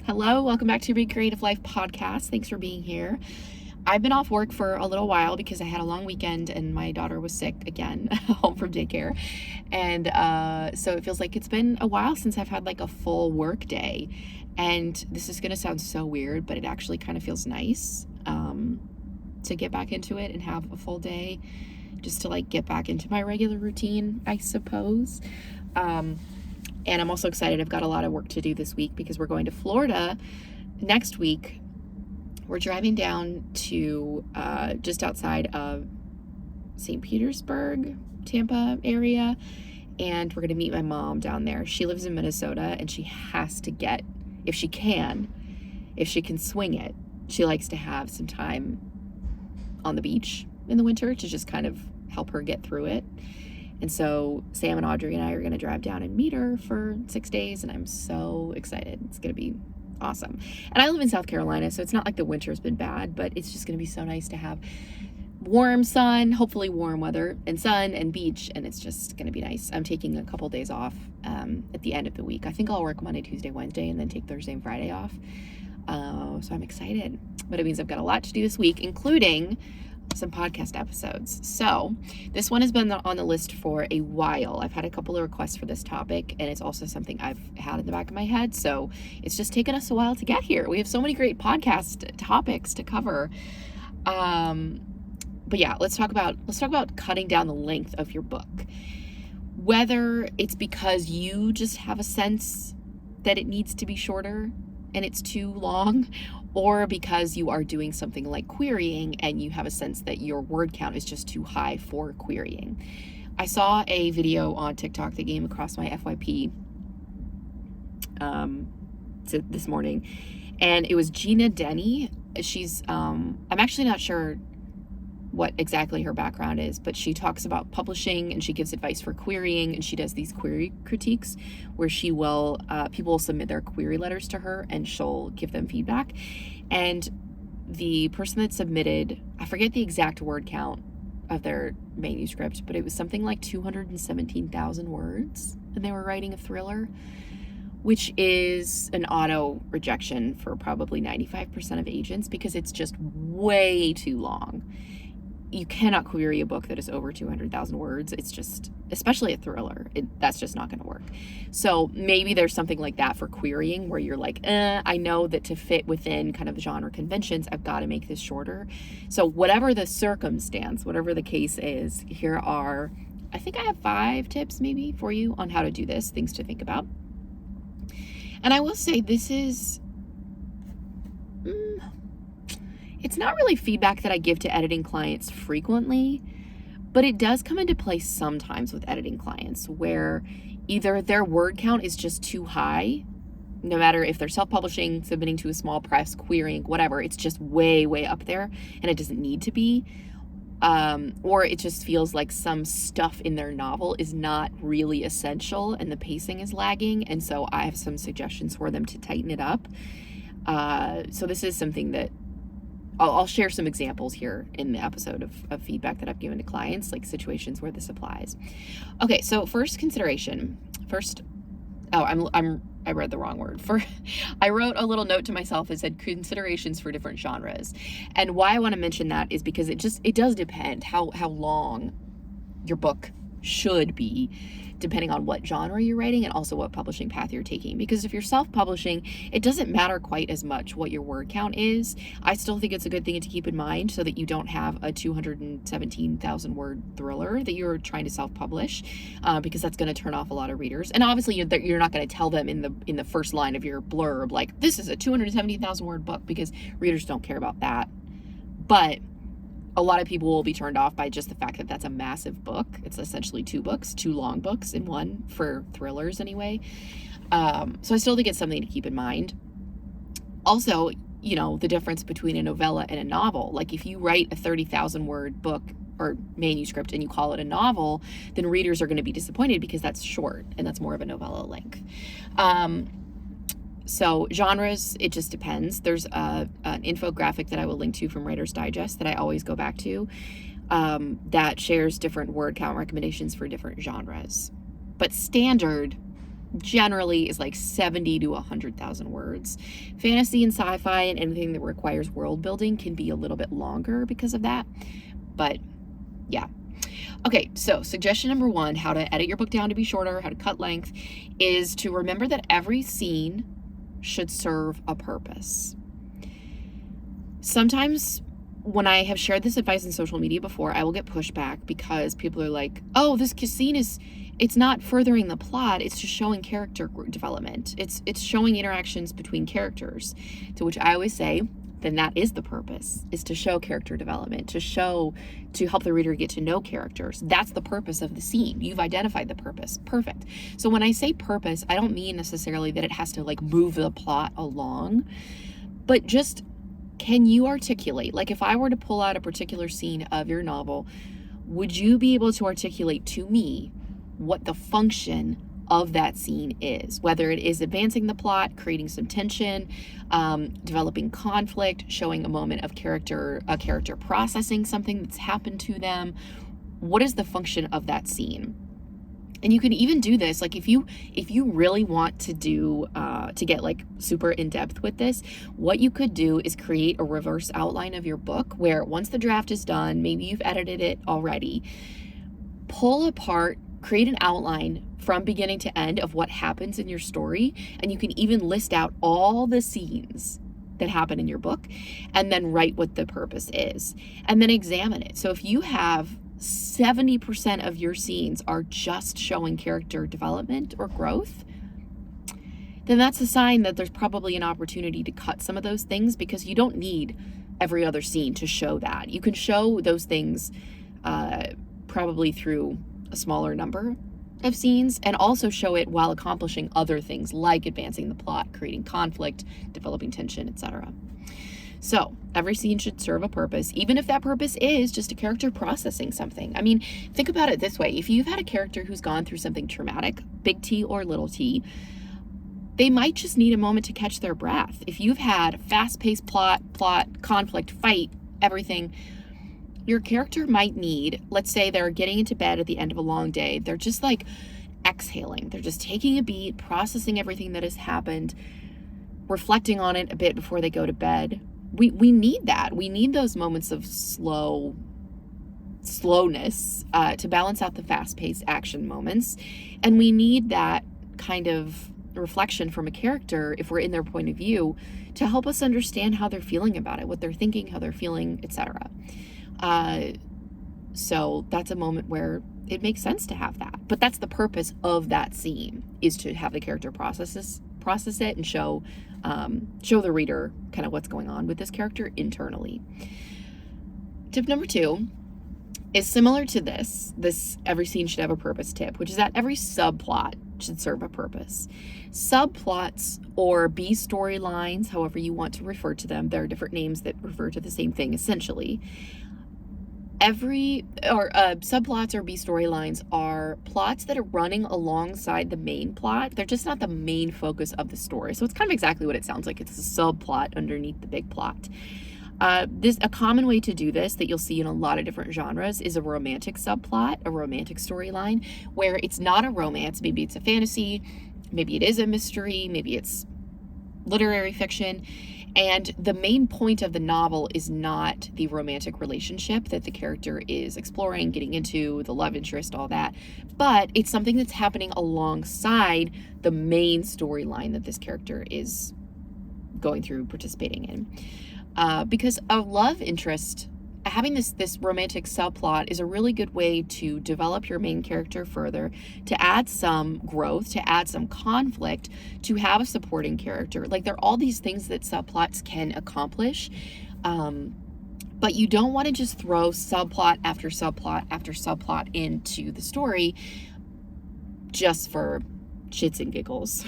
Hello, welcome back to Big Creative Life podcast. Thanks for being here. I've been off work for a little while because I had a long weekend and my daughter was sick again, home from daycare. And so it feels like it's been a while since I've had like a full work day. And this is going to sound so weird, but it actually kind of feels nice to get back into it and have a full day just to like get back into my regular routine, I suppose. And I'm also excited. I've got a lot of work to do this week because we're going to Florida next week. We're driving down to just outside of St. Petersburg, Tampa area, and we're going to meet my mom down there. She lives in Minnesota, and she has to get, if she can swing it, she likes to have some time on the beach in the winter to just kind of help her get through it. And so Sam and Audrey and I are going to drive down and meet her for 6 days, and I'm so excited. It's going to be awesome. And I live in South Carolina, so it's not like the winter's been bad, but it's just going to be so nice to have warm sun, hopefully warm weather, and sun and beach, and it's just going to be nice. I'm taking a couple days off at the end of the week. I think I'll work Monday, Tuesday, Wednesday, and then take Thursday and Friday off. So I'm excited. But it means I've got a lot to do this week, including some podcast episodes. So this one has been on the list for a while. I've had a couple of requests for this topic, and it's also something I've had in the back of my head. So it's just taken us a while to get here. We have so many great podcast topics to cover. But yeah, let's talk about cutting down the length of your book. Whether it's because you just have a sense that it needs to be shorter and it's too long, or because you are doing something like querying and you have a sense that your word count is just too high for querying. I saw a video on TikTok that came across my FYP this morning, and it was Gina Denny. She's, I'm actually not sure what exactly her background is, but she talks about publishing and she gives advice for querying, and she does these query critiques where she will, people will submit their query letters to her and she'll give them feedback. And the person that submitted, I forget the exact word count of their manuscript, but it was something like 217,000 words, and they were writing a thriller, which is an auto rejection for probably 95% of agents because it's just way too long. You cannot query a book that is over 200,000 words. It's just, especially a thriller, that's just not going to work. So maybe there's something like that for querying where you're like, I know that to fit within kind of genre conventions, I've got to make this shorter. So whatever the circumstance, whatever the case is, here are, I think I have 5 tips maybe for you on how to do this, things to think about. And I will say this is, it's not really feedback that I give to editing clients frequently, but it does come into play sometimes with editing clients where either their word count is just too high, no matter if they're self-publishing, submitting to a small press, querying, whatever, it's just way, way up there and it doesn't need to be. Or it just feels like some stuff in their novel is not really essential and the pacing is lagging. And so I have some suggestions for them to tighten it up. So this is something that I'll share some examples here in the episode of feedback that I've given to clients, like situations where this applies. Okay, so first consideration. I read the wrong word. I wrote a little note to myself that said considerations for different genres. And why I want to mention that is because it does depend how long your book should be, depending on what genre you're writing and also what publishing path you're taking. Because if you're self-publishing, it doesn't matter quite as much what your word count is. I still think it's a good thing to keep in mind so that you don't have a 217,000 word thriller that you're trying to self-publish, because that's going to turn off a lot of readers. And obviously you're not going to tell them in the first line of your blurb, like, this is a 270,000 word book, because readers don't care about that. But a lot of people will be turned off by just the fact that that's a massive book. It's essentially 2 books, 2 long books in one, for thrillers anyway. So I still think it's something to keep in mind. Also, the difference between a novella and a novel. Like if you write a 30,000 word book or manuscript and you call it a novel, then readers are going to be disappointed because that's short and that's more of a novella length. So genres, it just depends. There's an infographic that I will link to from Writer's Digest that I always go back to, that shares different word count recommendations for different genres. But standard generally is like 70 to 100,000 words. Fantasy and sci-fi and anything that requires world building can be a little bit longer because of that. But yeah. Okay, so suggestion number 1, how to edit your book down to be shorter, how to cut length, is to remember that every scene should serve a purpose. Sometimes when I have shared this advice in social media before, I will get pushback because people are like, oh, this scene it's not furthering the plot, it's just showing character development. It's showing interactions between characters. To which I always say, then that is the purpose, is to show character development, to help the reader get to know characters. That's the purpose of the scene. You've identified the purpose. Perfect. So when I say purpose, I don't mean necessarily that it has to like move the plot along, but just, can you articulate, like if I were to pull out a particular scene of your novel, would you be able to articulate to me what the function of that scene is, whether it is advancing the plot, creating some tension, developing conflict, showing a moment of a character processing something that's happened to them? What is the function of that scene? And you can even do this, like if you really want to do, to get like super in depth with this, what you could do is create a reverse outline of your book where once the draft is done, maybe you've edited it already, pull apart, create an outline from beginning to end of what happens in your story. And you can even list out all the scenes that happen in your book and then write what the purpose is and then examine it. So if you have 70% of your scenes are just showing character development or growth, then that's a sign that there's probably an opportunity to cut some of those things, because you don't need every other scene to show that. You can show those things probably through a smaller number of scenes, and also show it while accomplishing other things like advancing the plot, creating conflict, developing tension, etc. So every scene should serve a purpose, even if that purpose is just a character processing something. I mean, think about it this way. If you've had a character who's gone through something traumatic, big T or little t, they might just need a moment to catch their breath. If you've had fast-paced plot, conflict, fight, everything, your character might need, let's say they're getting into bed at the end of a long day. They're just like exhaling. They're just taking a beat, processing everything that has happened, reflecting on it a bit before they go to bed. We need that. We need those moments of slowness to balance out the fast-paced action moments. And we need that kind of reflection from a character, if we're in their point of view, to help us understand how they're feeling about it, what they're thinking, how they're feeling, etc. So that's a moment where it makes sense to have that. But that's the purpose of that scene, is to have the character process it and show the reader kind of what's going on with this character internally. Tip number 2 is similar to this every scene should have a purpose tip, which is that every subplot should serve a purpose. Subplots, or B storylines, however you want to refer to them, there are different names that refer to the same thing essentially. Subplots or B storylines are plots that are running alongside the main plot. They're just not the main focus of the story. So it's kind of exactly what it sounds like. It's a subplot underneath the big plot. A common way to do this that you'll see in a lot of different genres is a romantic subplot, a romantic storyline, where it's not a romance. Maybe it's a fantasy, maybe it is a mystery, maybe it's literary fiction. And the main point of the novel is not the romantic relationship that the character is exploring, getting into, the love interest, all that, but it's something that's happening alongside the main storyline that this character is going through, participating in. Because a love interest, having this romantic subplot, is a really good way to develop your main character further, to add some growth, to add some conflict, to have a supporting character. Like, there are all these things that subplots can accomplish, but you don't want to just throw subplot after subplot after subplot into the story just for shits and giggles.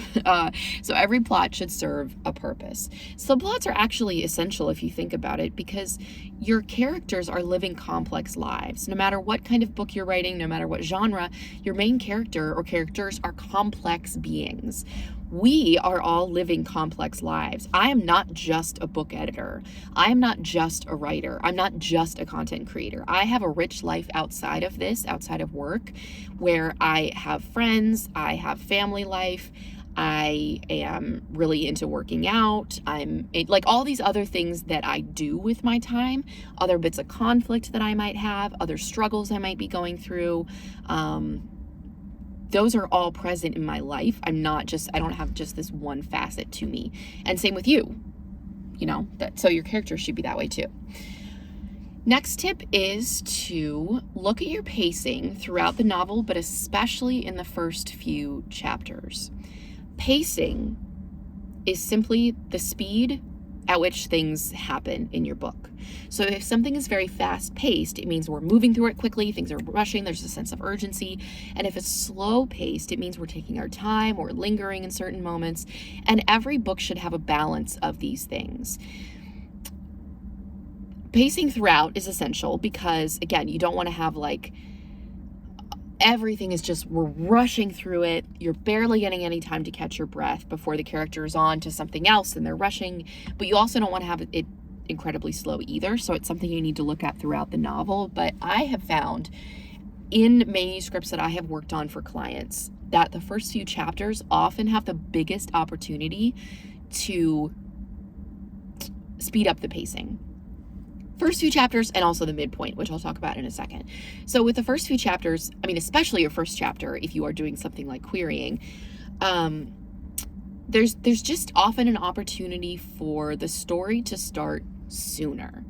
So every plot should serve a purpose. Subplots are actually essential if you think about it, because your characters are living complex lives. No matter what kind of book you're writing, no matter what genre, your main character or characters are complex beings. We are all living complex lives. I am not just a book editor. I am not just a writer. I'm not just a content creator. I have a rich life outside of this, outside of work, where I have friends, I have family life, I am really into working out. Like all these other things that I do with my time, other bits of conflict that I might have, other struggles I might be going through. Those are all present in my life. I don't have just this one facet to me. And same with you, so your character should be that way too. Next tip is to look at your pacing throughout the novel, but especially in the first few chapters. Pacing is simply the speed at which things happen in your book. So if something is very fast paced, it means we're moving through it quickly, things are rushing, there's a sense of urgency. And if it's slow paced, it means we're taking our time or lingering in certain moments. And every book should have a balance of these things. Pacing throughout is essential because, again, you don't want to have like everything is just, we're rushing through it. You're barely getting any time to catch your breath before the character is on to something else and they're rushing. But you also don't want to have it incredibly slow either. So it's something you need to look at throughout the novel. But I have found in manuscripts that I have worked on for clients that the first few chapters often have the biggest opportunity to speed up the pacing. First few chapters and also the midpoint, which I'll talk about in a second. So with the first few chapters, especially your first chapter, if you are doing something like querying, there's just often an opportunity for the story to start sooner.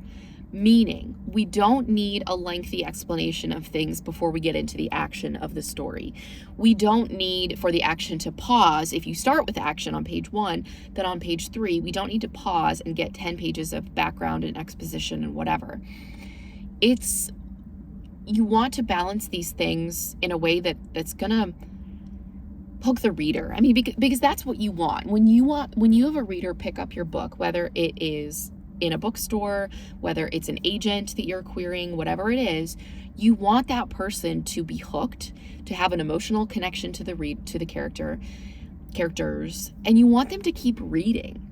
Meaning, we don't need a lengthy explanation of things before we get into the action of the story. We don't need for the action to pause. If you start with action on page 1, then on page 3, we don't need to pause and get 10 pages of background and exposition and whatever. You want to balance these things in a way that's gonna hook the reader. Because that's what you want. When you have a reader pick up your book, whether it is in a bookstore, whether it's an agent that you're querying, whatever it is, you want that person to be hooked, to have an emotional connection to the characters, and you want them to keep reading.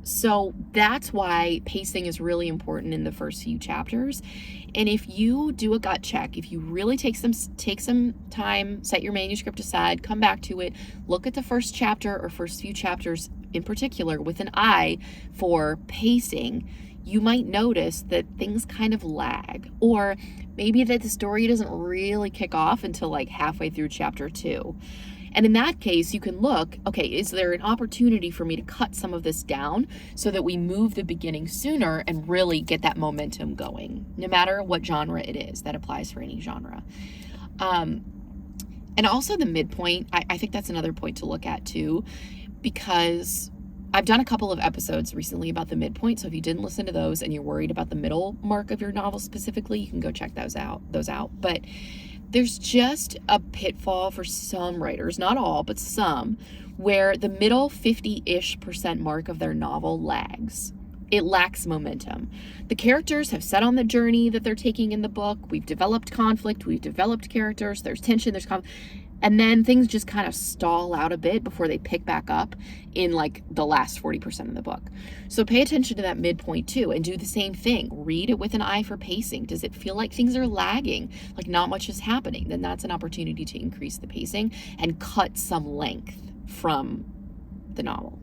So that's why pacing is really important in the first few chapters. And if you do a gut check, if you really take some time, set your manuscript aside, come back to it, look at the first chapter or first few chapters in particular with an eye for pacing, you might notice that things kind of lag, or maybe that the story doesn't really kick off until like halfway through chapter 2. And in that case, you can look, okay, is there an opportunity for me to cut some of this down so that we move the beginning sooner and really get that momentum going, no matter what genre it is. That applies for any genre. And also the midpoint, I think that's another point to look at too, because I've done a couple of episodes recently about the midpoint. So if you didn't listen to those and you're worried about the middle mark of your novel specifically, you can go check those out. But there's just a pitfall for some writers, not all, but some, where the middle 50-ish% mark of their novel lags. It lacks momentum. The characters have set on the journey that they're taking in the book. We've developed conflict. We've developed characters. There's tension. There's conflict. And then things just kind of stall out a bit before they pick back up in like the last 40% of the book. So pay attention to that midpoint too, and do the same thing. Read it with an eye for pacing. Does it feel like things are lagging, like not much is happening? Then that's an opportunity to increase the pacing and cut some length from the novel.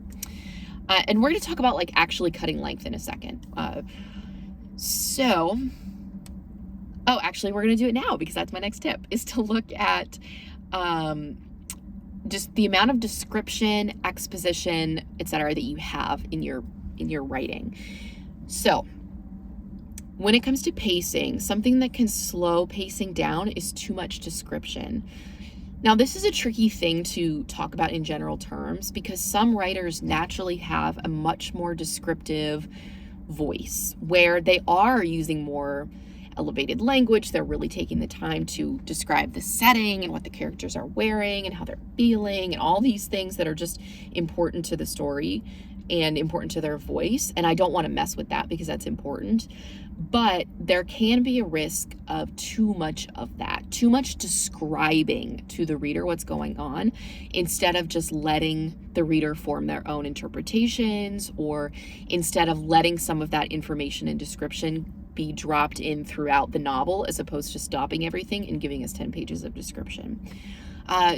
And we're going to talk about like actually cutting length in a second. Actually, we're going to do it now because that's my next tip, is to look at just the amount of description, exposition, etc. that you have in your writing. So when it comes to pacing, something that can slow pacing down is too much description. Now, this is a tricky thing to talk about in general terms because some writers naturally have a much more descriptive voice where they are using more elevated language. They're really taking the time to describe the setting and what the characters are wearing and how they're feeling and all these things that are just important to the story and important to their voice. And I don't want to mess with that because that's important. But there can be a risk of too much of that, too much describing to the reader what's going on, instead of just letting the reader form their own interpretations, or instead of letting some of that information and description be dropped in throughout the novel, as opposed to stopping everything and giving us 10 pages of description.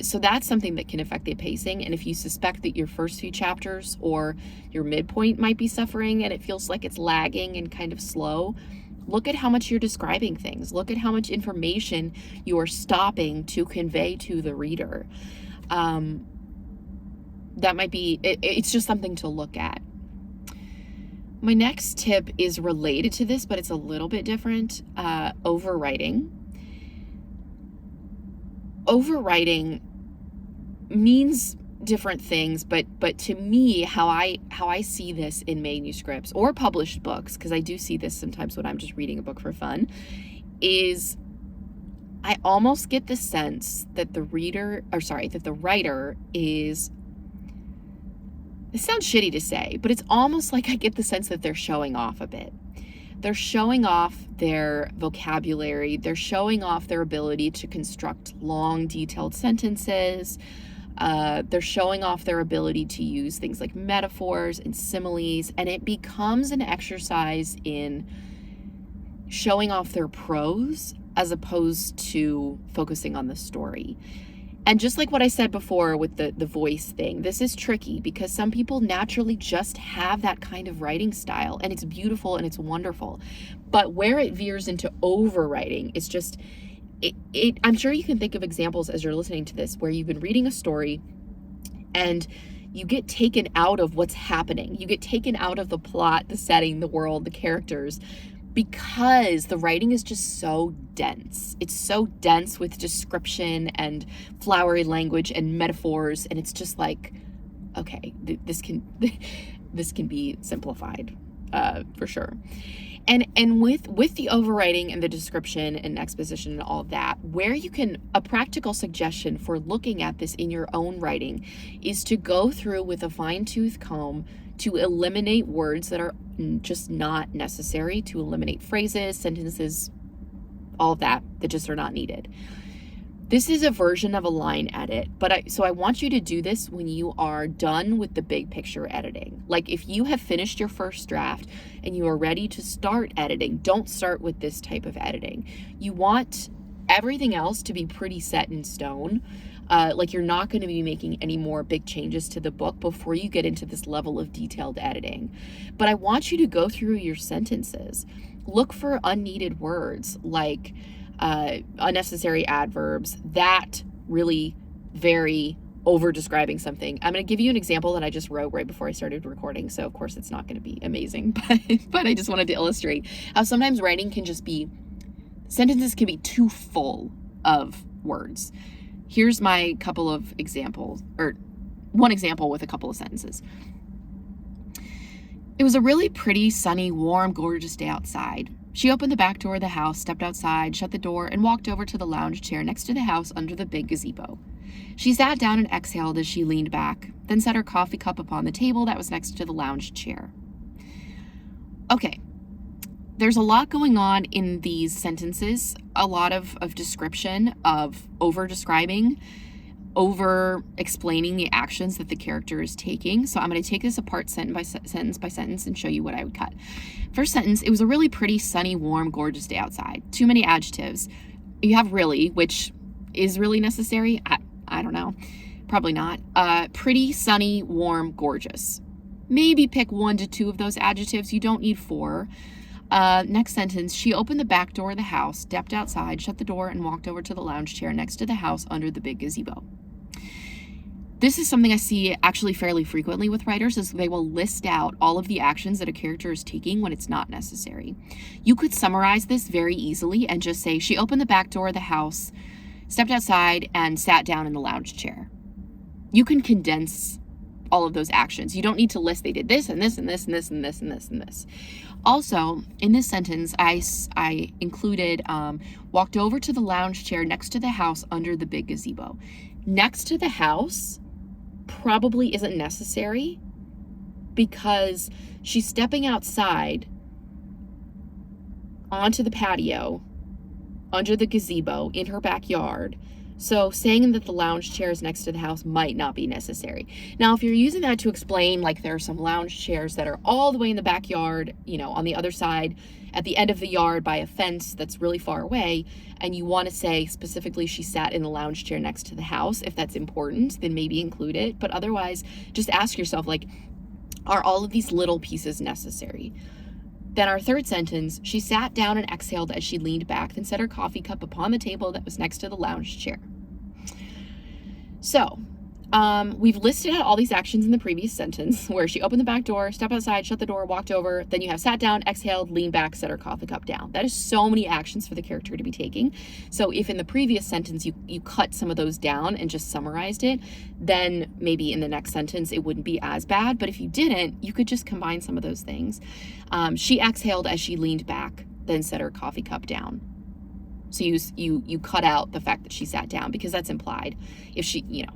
So that's something that can affect the pacing. And if you suspect that your first few chapters or your midpoint might be suffering and it feels like it's lagging and kind of slow, look at how much you're describing things. Look at how much information you are stopping to convey to the reader. That might be, it's just something to look at. My next tip is related to this, but it's a little bit different. Overwriting. Overwriting means different things, but to me, how I see this in manuscripts or published books, because I do see this sometimes when I'm just reading a book for fun, is I almost get the sense that the writer is, it sounds shitty to say, but it's almost like I get the sense that they're showing off a bit. They're showing off their vocabulary. They're showing off their ability to construct long, detailed sentences. They're showing off their ability to use things like metaphors and similes. And it becomes an exercise in showing off their prose as opposed to focusing on the story. And just like what I said before with the voice thing, this is tricky because some people naturally just have that kind of writing style, and it's beautiful and it's wonderful. But where it veers into overwriting, it's just, I'm sure you can think of examples as you're listening to this where you've been reading a story and you get taken out of what's happening. You get taken out of the plot, the setting, the world, the characters, because the writing is just so dense. It's so dense with description and flowery language and metaphors, and it's just like, okay, this can be simplified for sure. And with the overwriting and the description and exposition and all of that, a practical suggestion for looking at this in your own writing is to go through with a fine-tooth comb to eliminate words that are just not necessary, to eliminate phrases, sentences, all of that just are not needed. This is a version of a line edit, so I want you to do this when you are done with the big picture editing. Like if you have finished your first draft and you are ready to start editing, don't start with this type of editing. You want everything else to be pretty set in stone. Like you're not going to be making any more big changes to the book before you get into this level of detailed editing. But I want you to go through your sentences. Look for unneeded words like unnecessary adverbs that really very over describing something. I'm going to give you an example that I just wrote right before I started recording. So of course it's not going to be amazing, but I just wanted to illustrate how sometimes writing can just be, sentences can be too full of words. Here's my couple of examples, or one example with a couple of sentences. It was a really pretty, sunny, warm, gorgeous day outside. She opened the back door of the house, stepped outside, shut the door, and walked over to the lounge chair next to the house under the big gazebo. She sat down and exhaled as she leaned back, then set her coffee cup upon the table that was next to the lounge chair. Okay. There's a lot going on in these sentences, a lot of description, of over-describing, over-explaining the actions that the character is taking. So I'm going to take this apart sentence by sentence and show you what I would cut. First sentence, it was a really pretty, sunny, warm, gorgeous day outside. Too many adjectives. You have really, which is really necessary. I don't know. Probably not. Pretty, sunny, warm, gorgeous. Maybe pick 1 to 2 of those adjectives. You don't need 4. Next sentence, she opened the back door of the house, stepped outside, shut the door, and walked over to the lounge chair next to the house under the big gazebo. This is something I see actually fairly frequently with writers, is they will list out all of the actions that a character is taking when it's not necessary. You could summarize this very easily and just say, she opened the back door of the house, stepped outside, and sat down in the lounge chair. You can condense all of those actions. You don't need to list, they did this and this and this and this and this and this and this. Also, in this sentence, I included walked over to the lounge chair next to the house under the big gazebo. Next to the house probably isn't necessary, because she's stepping outside onto the patio under the gazebo in her backyard. So saying that the lounge chair is next to the house might not be necessary. Now, if you're using that to explain, like, there are some lounge chairs that are all the way in the backyard, you know, on the other side, at the end of the yard by a fence that's really far away, and you want to say specifically she sat in the lounge chair next to the house, if that's important, then maybe include it. But otherwise, just ask yourself, like, are all of these little pieces necessary? Then our third sentence, she sat down and exhaled as she leaned back, then set her coffee cup upon the table that was next to the lounge chair. So, we've listed out all these actions in the previous sentence where she opened the back door, stepped outside, shut the door, walked over. Then you have sat down, exhaled, leaned back, set her coffee cup down. That is so many actions for the character to be taking. So if in the previous sentence you cut some of those down and just summarized it, then maybe in the next sentence it wouldn't be as bad. But if you didn't, you could just combine some of those things. She exhaled as she leaned back, then set her coffee cup down. So you cut out the fact that she sat down, because that's implied. If she, you know,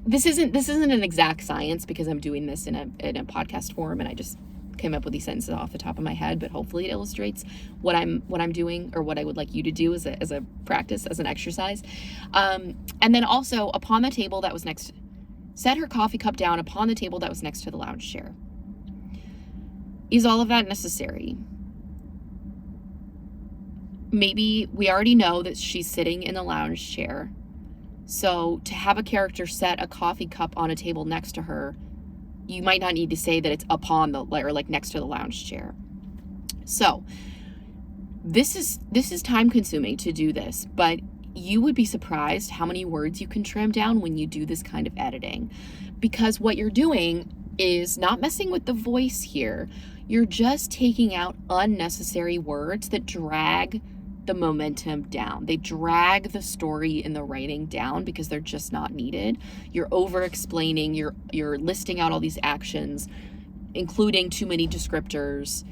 this isn't an exact science, because I'm doing this in a podcast form, and I just came up with these sentences off the top of my head. But hopefully it illustrates what I'm doing, or what I would like you to do as a practice, as an exercise. And then also, upon the table that was next, set her coffee cup down upon the table that was next to the lounge chair. Is all of that necessary? Maybe we already know that she's sitting in a lounge chair. So to have a character set a coffee cup on a table next to her, you might not need to say that it's upon the, or like next to the lounge chair. So this is time consuming to do this, but you would be surprised how many words you can trim down when you do this kind of editing, because what you're doing is not messing with the voice here. You're just taking out unnecessary words that drag the momentum down. They drag the story and the writing down because they're just not needed. You're over explaining, you're listing out all these actions, including too many descriptors.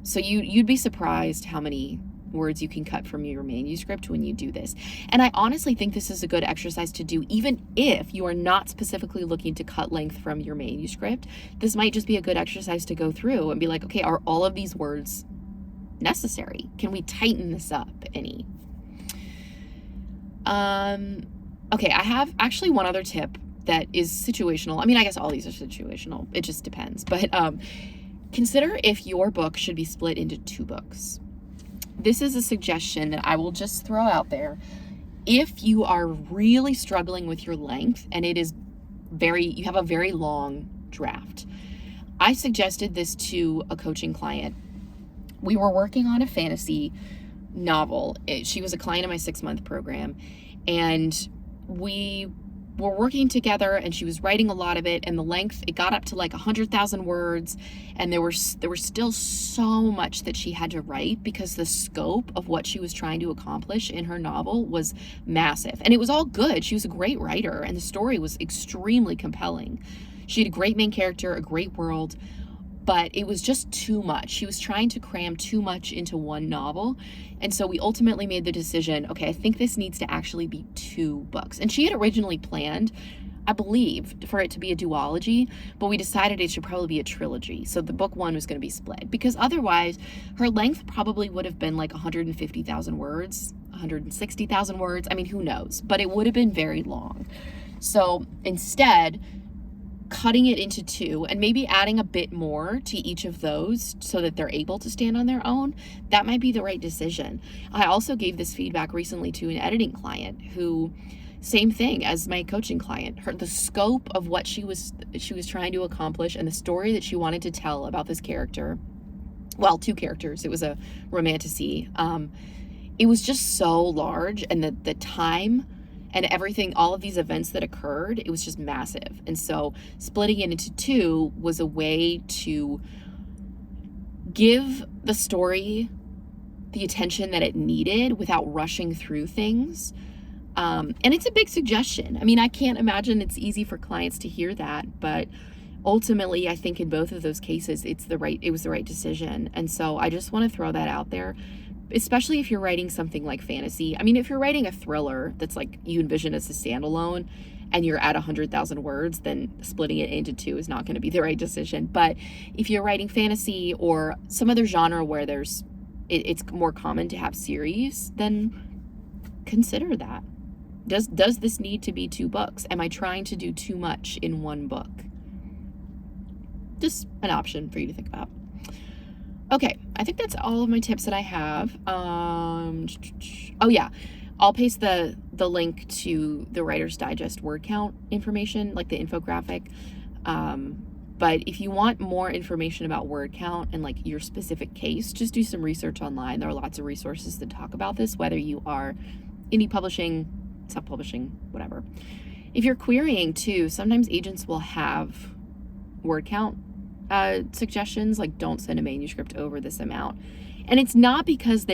So you'd be surprised how many words you can cut from your manuscript when you do this. And I honestly think this is a good exercise to do even if you are not specifically looking to cut length from your manuscript. This might just be a good exercise to go through and be like, okay, are all of these words necessary? Can we tighten this up any? Okay, I have actually one other tip that is situational. I mean, I guess all these are situational. It just depends. But consider if your book should be split into 2 books. This is a suggestion that I will just throw out there. If you are really struggling with your length and you have a very long draft, I suggested this to a coaching client. We were working on a fantasy novel. She was a client in my 6-month program, and we were working together, and she was writing a lot of it, and the length, it got up to like 100,000 words, and there was still so much that she had to write because the scope of what she was trying to accomplish in her novel was massive. And it was all good. She was a great writer, and the story was extremely compelling. She had a great main character, a great world, but it was just too much. She was trying to cram too much into one novel. And so we ultimately made the decision, okay, I think this needs to actually be 2 books. And she had originally planned, I believe, for it to be a duology, but we decided it should probably be a trilogy. So the book 1 was going to be split, because otherwise her length probably would have been like 150,000 words, 160,000 words. I mean, who knows? But it would have been very long. So instead, cutting it into 2 and maybe adding a bit more to each of those so that they're able to stand on their own, that might be the right decision. I also gave this feedback recently to an editing client who, same thing as my coaching client, the scope of what she was trying to accomplish and the story that she wanted to tell about this character, well, 2 characters, it was a romantasy, it was just so large, and the time and everything, all of these events that occurred, it was just massive. And so splitting it into 2 was a way to give the story the attention that it needed without rushing through things. And it's a big suggestion. I mean, I can't imagine it's easy for clients to hear that, but ultimately, I think in both of those cases, it was the right decision. And so I just want to throw that out there, especially if you're writing something like fantasy. I mean, if you're writing a thriller that's like you envision as a standalone, and you're at 100,000 words, then splitting it into 2 is not going to be the right decision. But if you're writing fantasy or some other genre where it's more common to have series, then consider that. Does this need to be 2 books? Am I trying to do too much in one book? Just an option for you to think about. Okay, I think that's all of my tips that I have. Oh yeah, I'll paste the link to the Writer's Digest word count information, like the infographic. But if you want more information about word count and like your specific case, just do some research online. There are lots of resources that talk about this, whether you are indie publishing, self-publishing, whatever. If you're querying too, sometimes agents will have word count suggestions, like don't send a manuscript over this amount. And it's not because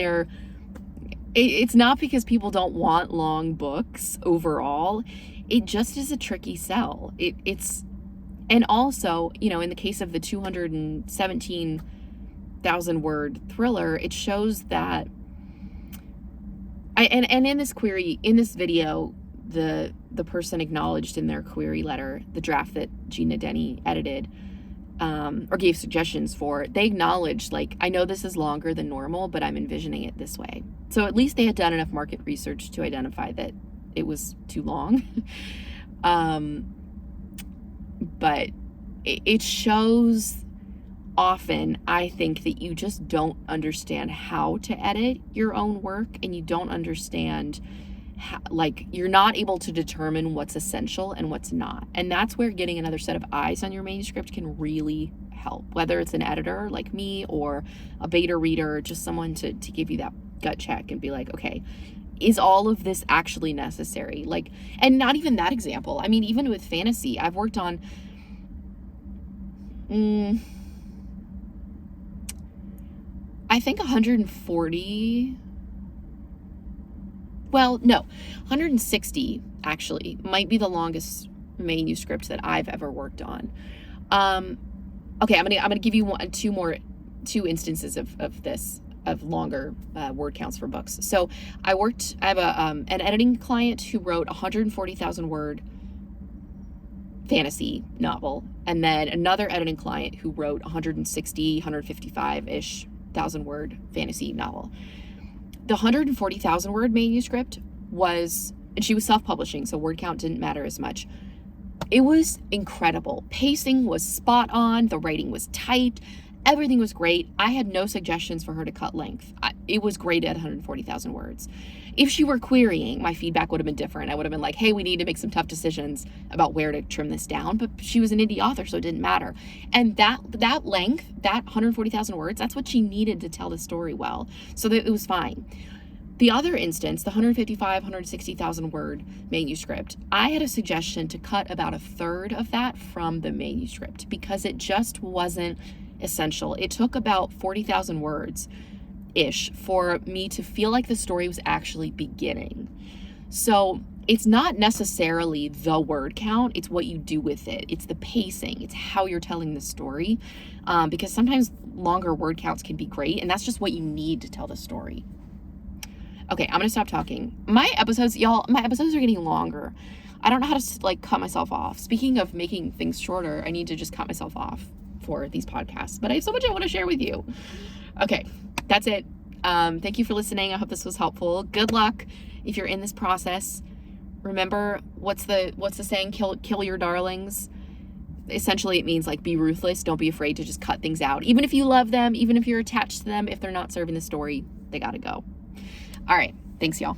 people don't want long books overall. It just is a tricky sell. And also, in the case of the 217,000 word thriller, it shows that and in this video, the person acknowledged in their query letter, the draft that Gina Denny edited, or gave suggestions for, they acknowledged, like, I know this is longer than normal, but I'm envisioning it this way. So at least they had done enough market research to identify that it was too long. But it shows often, I think, that you just don't understand how to edit your own work, and you don't understand how, like, you're not able to determine what's essential and what's not. And that's where getting another set of eyes on your manuscript can really help, whether it's an editor like me or a beta reader, just someone to give you that gut check and be like, okay, is all of this actually necessary? Like, and not even that example. I mean, even with fantasy, I've worked on I think 160 actually might be the longest manuscript that I've ever worked on. Okay, I'm gonna give you two instances of this, of longer word counts for books. So I have an editing client who wrote 140,000 word fantasy novel, and then another editing client who wrote 155-ish thousand word fantasy novel. The 140,000 word manuscript was, and she was self-publishing, so word count didn't matter as much. It was incredible. Pacing was spot on. The writing was tight. Everything was great. I had no suggestions for her to cut length. It was great at 140,000 words. If she were querying, my feedback would have been different. I would have been like, hey, we need to make some tough decisions about where to trim this down. But she was an indie author, so it didn't matter. And that length, that 140,000 words, that's what she needed to tell the story well. So that it was fine. The other instance, the 160,000 word manuscript, I had a suggestion to cut about a third of that from the manuscript because it just wasn't essential. It took about 40,000 words-ish for me to feel like the story was actually beginning. So it's not necessarily the word count, it's what you do with it. It's the pacing, it's how you're telling the story, because sometimes longer word counts can be great, and that's just what you need to tell the story. Okay, I'm gonna stop talking. My episodes are getting longer. I don't know how to cut myself off. Speaking of making things shorter, I need to just cut myself off for these podcasts, but I have so much I want to share with you. Okay, that's it. Thank you for listening. I hope this was helpful. Good luck if you're in this process. Remember, what's the saying? Kill your darlings. Essentially, it means be ruthless. Don't be afraid to just cut things out. Even if you love them, even if you're attached to them, if they're not serving the story, they gotta go. All right. Thanks, y'all.